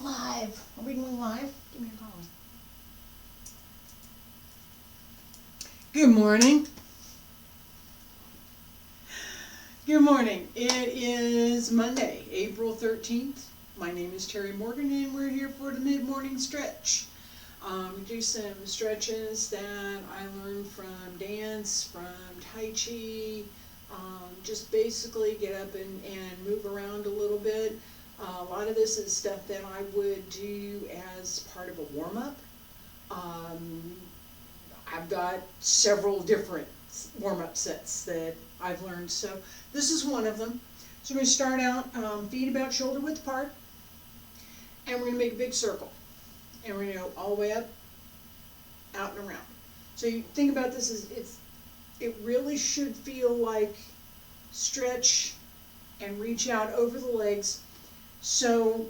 live. Are we going live? Give me a call. Good morning. Good morning. It is Monday, April 13th. My name is Terry Morgan and we're here for the mid-morning stretch. We do some stretches that I learned from dance, from Tai Chi, just basically get up and move around a little bit. A lot of this is stuff that I would do as part of a warm-up. I've got several different warm-up sets that I've learned, so this is one of them. So we're going to start out feet about shoulder width apart, and we're going to make a big circle. And we're going to go all the way up, out and around. So you think about this as it really should feel like stretch and reach out over the legs. So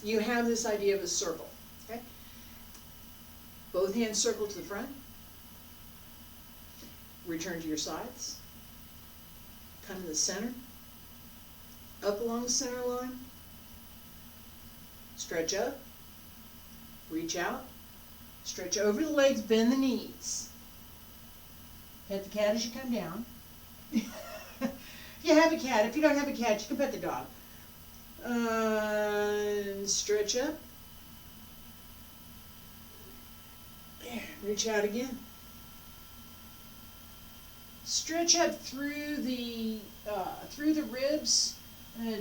you have this idea of a circle, okay? Both hands circle to the front. Return to your sides. Come to the center. Up along the center line. Stretch up. Reach out. Stretch over the legs, bend the knees. Pet the cat as you come down. You have a cat. If you don't have a cat, you can pet the dog. Stretch up. Reach out again. Stretch up through the ribs.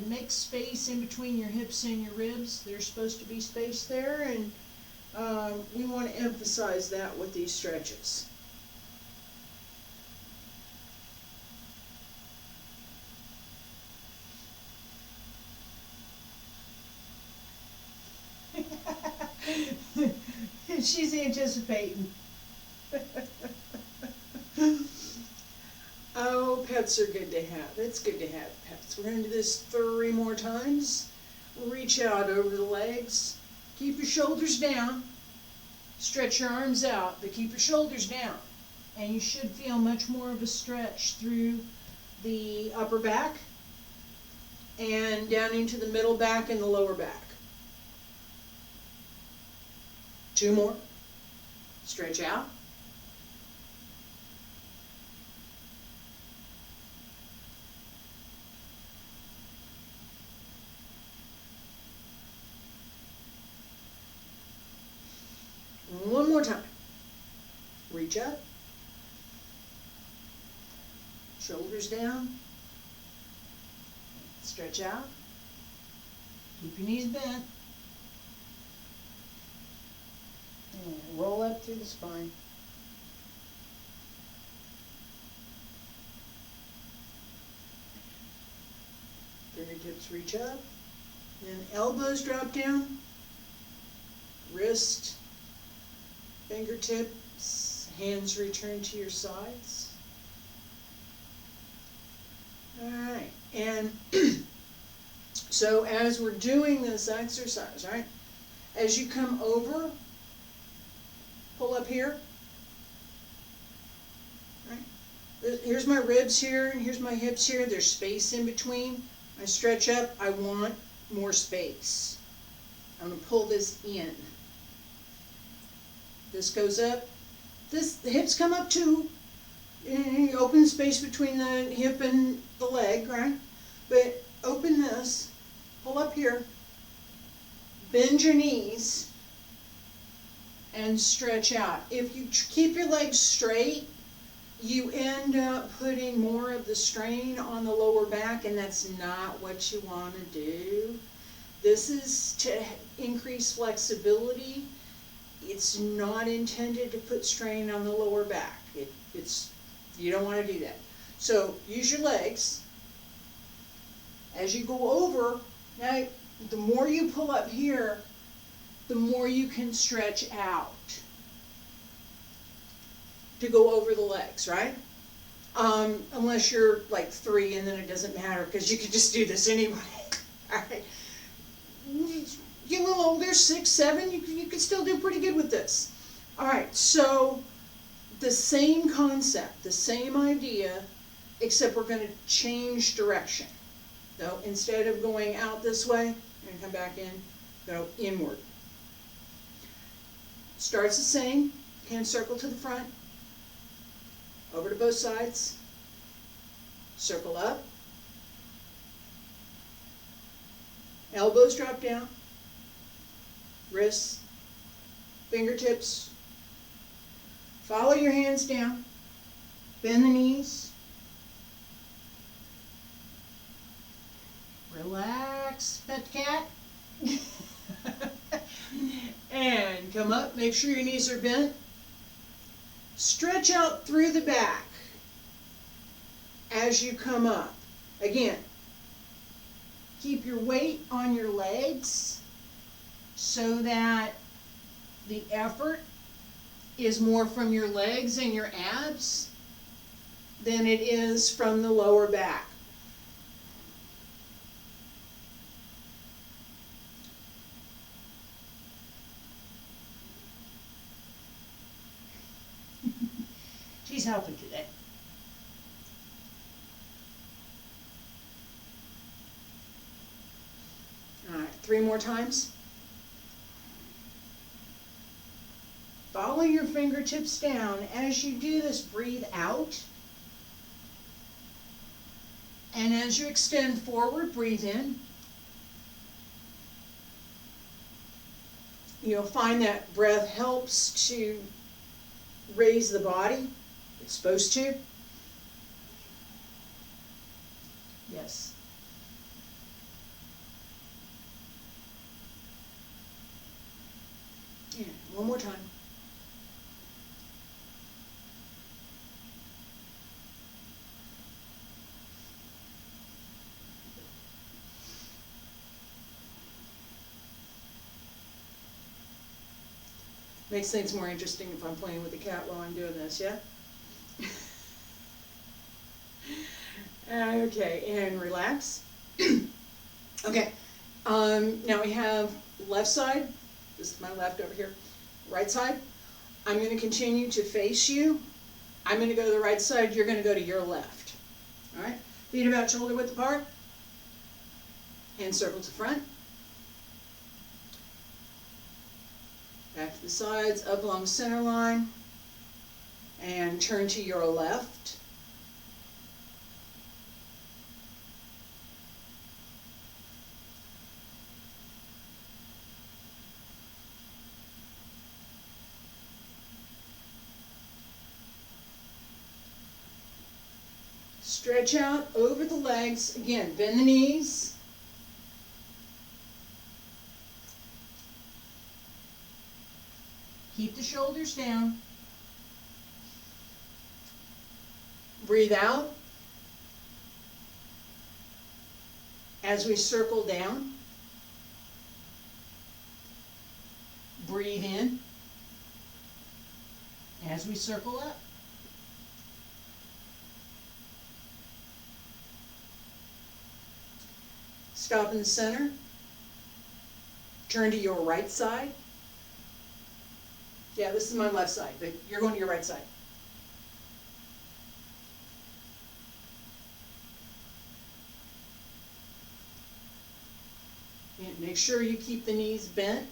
Make space in between your hips and your ribs. There's supposed to be space there, and we want to emphasize that with these stretches. She's anticipating. Oh, pets are good to have. It's good to have pets. We're going to do this 3 more times. Reach out over the legs. Keep your shoulders down. Stretch your arms out, but keep your shoulders down. And you should feel much more of a stretch through the upper back and down into the middle back and the lower back. 2 more. Stretch out. One more time. Reach up. Shoulders down. Stretch out. Keep your knees bent. And roll up through the spine. Fingertips reach up. Then elbows drop down. Wrist. Fingertips, hands return to your sides. All right, and so as we're doing this exercise, right, as you come over, pull up here. Right. Here's my ribs here, and here's my hips here. There's space in between. I stretch up. I want more space. I'm going to pull this in. This goes up. The hips come up too. You open space between the hip and the leg, right? But open this, pull up here, bend your knees, and stretch out. If you keep your legs straight, you end up putting more of the strain on the lower back, and that's not what you want to do. This is to increase flexibility. It's not intended to put strain on the lower back. You don't want to do that. So use your legs. As you go over, now the more you pull up here, the more you can stretch out to go over the legs, right? Unless you're like 3 and then it doesn't matter because you can just do this anyway. All right. Get a little older, 6, 7, you can still do pretty good with this. All right, so the same concept, the same idea, except we're going to change direction. So instead of going out this way, we're going to come back in, go inward. Starts the same, hand circle to the front, over to both sides, circle up, elbows drop down, wrists, fingertips, follow your hands down, bend the knees, relax, pet cat, and come up, make sure your knees are bent, stretch out through the back as you come up. Again, keep your weight on your legs so that the effort is more from your legs and your abs than it is from the lower back. She's helping today. All right, 3 more times. Follow your fingertips down. As you do this, breathe out. And as you extend forward, breathe in. You'll find that breath helps to raise the body. It's supposed to. Yes. Yeah, one more time. Makes things more interesting if I'm playing with the cat while I'm doing this, yeah? Okay, and relax. Okay, now we have left side. This is my left over here. Right side. I'm going to continue to face you. I'm going to go to the right side. You're going to go to your left. All right? Feet about shoulder width apart. Hand circle to front. Back to the sides, up along center line. And turn to your left. Stretch out over the legs. Again, bend the knees. Keep the shoulders down. Breathe out as we circle down. Breathe in as we circle up. Stop in the center. Turn to your right side. Yeah, this is my left side, but you're going to your right side. And make sure you keep the knees bent.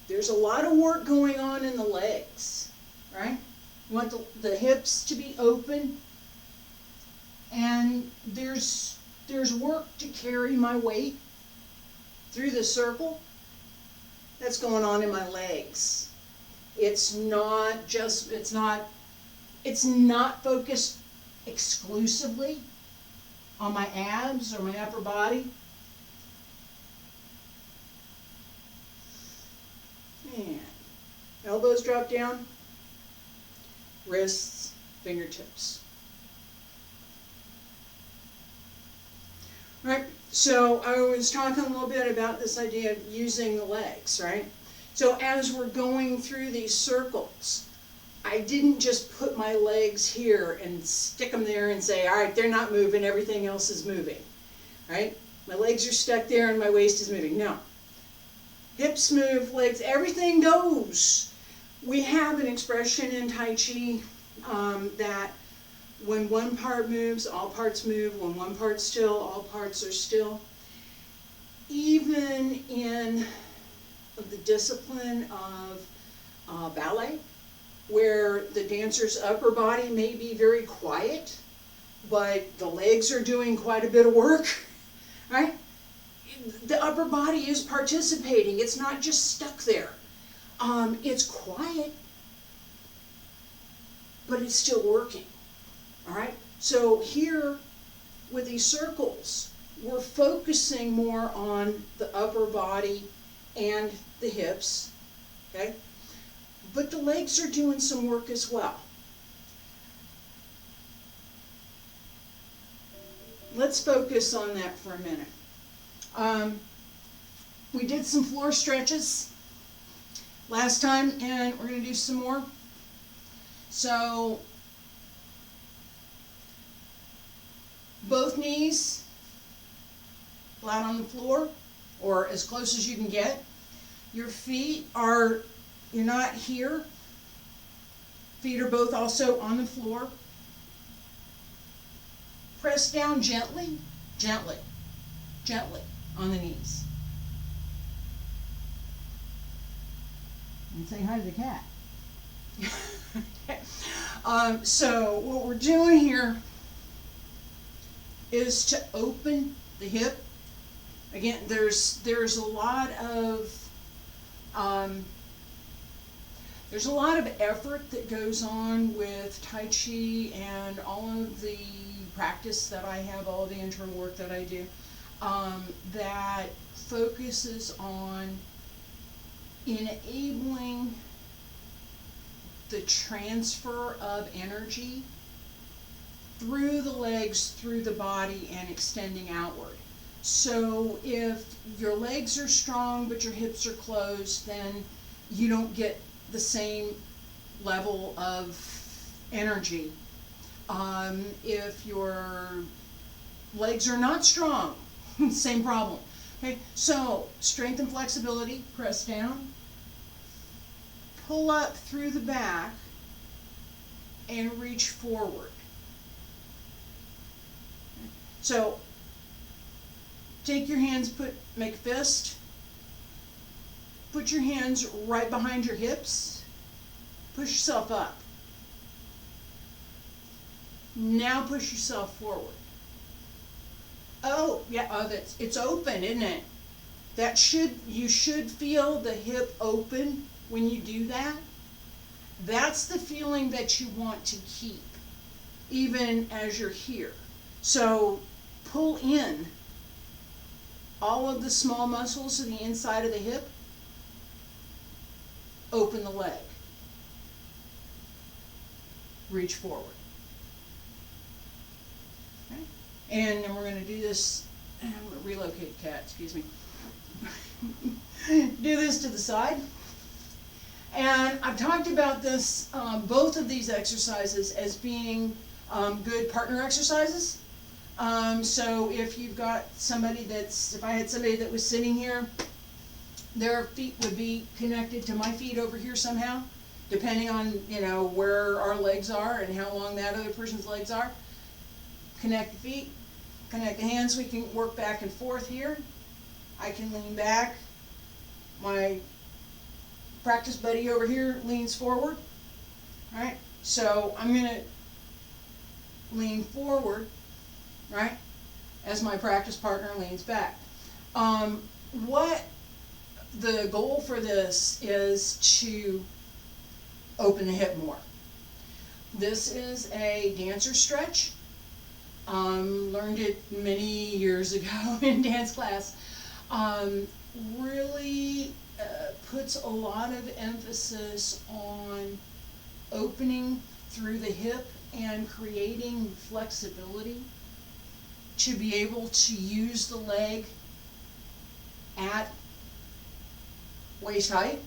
There's a lot of work going on in the legs, right? You want the hips to be open, and there's work to carry my weight through the circle. That's going on in my legs. It's not focused exclusively on my abs or my upper body. And elbows drop down, wrists, fingertips. Right, so I was talking a little bit about this idea of using the legs, right? So as we're going through these circles, I didn't just put my legs here and stick them there and say, all right, they're not moving, everything else is moving, right? My legs are stuck there and my waist is moving. No. Hips move, legs, everything goes. We have an expression in Tai Chi that when one part moves, all parts move. When one part's still, all parts are still. Even even in the discipline of ballet, where the dancer's upper body may be very quiet, but the legs are doing quite a bit of work, right? The upper body is participating. It's not just stuck there. It's quiet, but it's still working, all right? So here, with these circles, we're focusing more on the upper body and the hips, okay? But the legs are doing some work as well. Let's focus on that for a minute. We did some floor stretches last time, and we're going to do some more. So, both knees flat on the floor, or as close as you can get. Your feet are, you're not here. Feet are both also on the floor. Press down gently, gently, gently on the knees. And say hi to the cat. So what we're doing here is to open the hip. Again, there's a lot of effort that goes on with Tai Chi and all of the practice that I have, all the internal work that I do, that focuses on enabling the transfer of energy through the legs, through the body, and extending outward. So if your legs are strong but your hips are closed, then you don't get the same level of energy. If your legs are not strong, same problem. Okay, so strength and flexibility, press down, pull up through the back, and reach forward. So take your hands, make a fist, put your hands right behind your hips, push yourself up. Now push yourself forward. Oh, yeah, it's open, isn't it? You should feel the hip open when you do that. That's the feeling that you want to keep, even as you're here. So pull in all of the small muscles of the inside of the hip, open the leg, reach forward. Okay? And then we're going to do this, I'm going to relocate the cat, excuse me. Do this to the side. And I've talked about this, both of these exercises as being good partner exercises. So if you've got somebody if I had somebody that was sitting here, their feet would be connected to my feet over here somehow, depending on, where our legs are and how long that other person's legs are. Connect the feet, connect the hands, we can work back and forth here. I can lean back. My practice buddy over here leans forward. Alright, so I'm going to lean forward, right, as my practice partner leans back. What the goal for this is to open the hip more. This is a dancer stretch. Learned it many years ago in dance class. Really puts a lot of emphasis on opening through the hip and creating flexibility to be able to use the leg at waist height,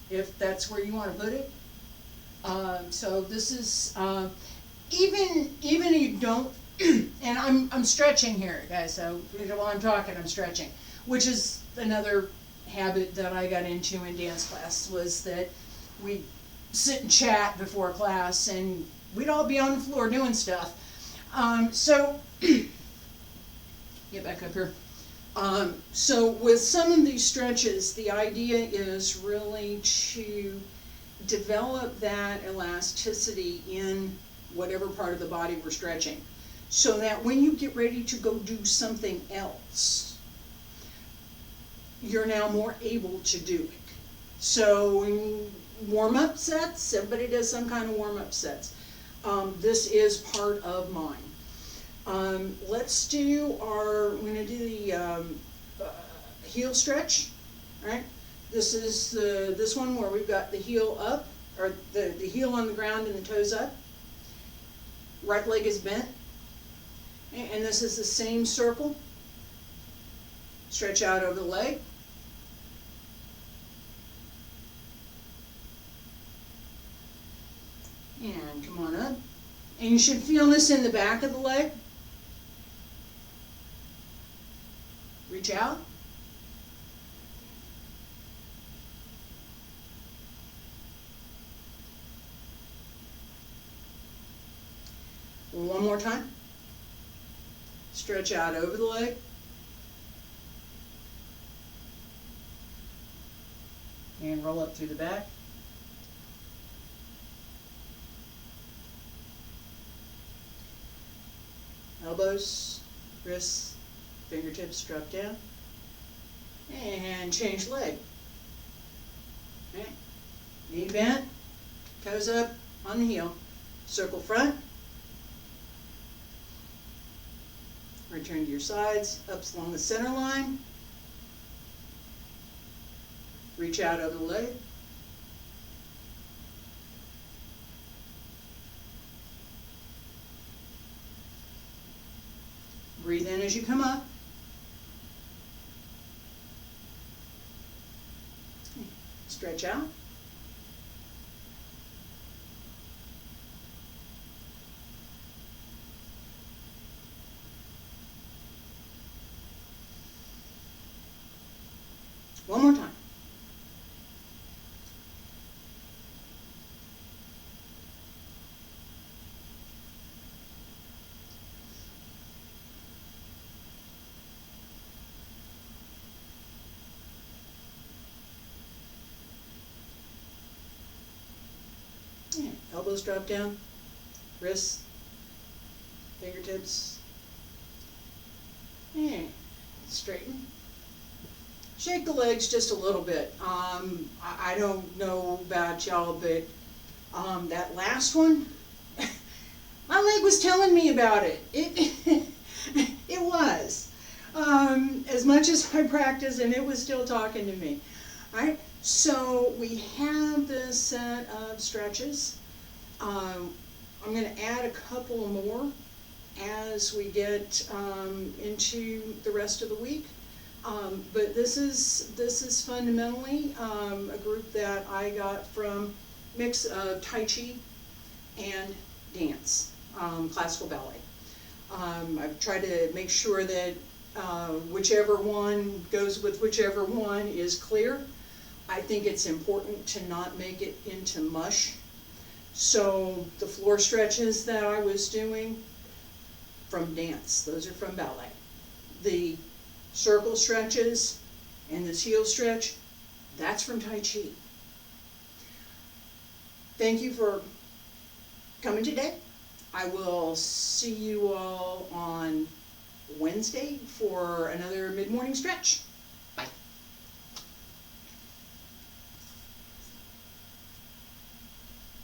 if that's where you want to put it. So this is even if you don't, and I'm stretching here, guys. So while I'm talking, I'm stretching, which is another habit that I got into in dance class, was that we'd sit and chat before class, and we'd all be on the floor doing stuff. So get back up here. So with some of these stretches, the idea is really to develop that elasticity in whatever part of the body we're stretching, so that when you get ready to go do something else, you're now more able to do it. So in warm-up sets, everybody does some kind of warm-up sets. This is part of mine. Let's do we're going to do the heel stretch, right? This is this one where we've got the heel up, or the heel on the ground and the toes up. Right leg is bent. And this is the same circle. Stretch out over the leg. And come on up. And you should feel this in the back of the leg. Reach out. One more time. Stretch out over the leg. And roll up through the back. Elbows, wrists, fingertips drop down. And change leg. Okay. Knee bent, toes up on the heel. Circle front. Return to your sides, up along the center line. Reach out over the leg. Breathe in as you come up. Stretch out. One more time. Yeah. Elbows drop down, wrists, fingertips, and straighten. Shake the legs just a little bit. I don't know about y'all, but that last one, my leg was telling me about it. It was. As much as I practiced, and it was still talking to me. All right, so we have this set of stretches. I'm going to add a couple more as we get into the rest of the week. But this is fundamentally a group that I got from mix of Tai Chi and dance, classical ballet. I've tried to make sure that whichever one goes with whichever one is clear. I think it's important to not make it into mush. So the floor stretches that I was doing from dance, those are from ballet. The circle stretches and this heel stretch, that's from Tai Chi. Thank you for coming today. I will see you all on Wednesday for another mid-morning stretch.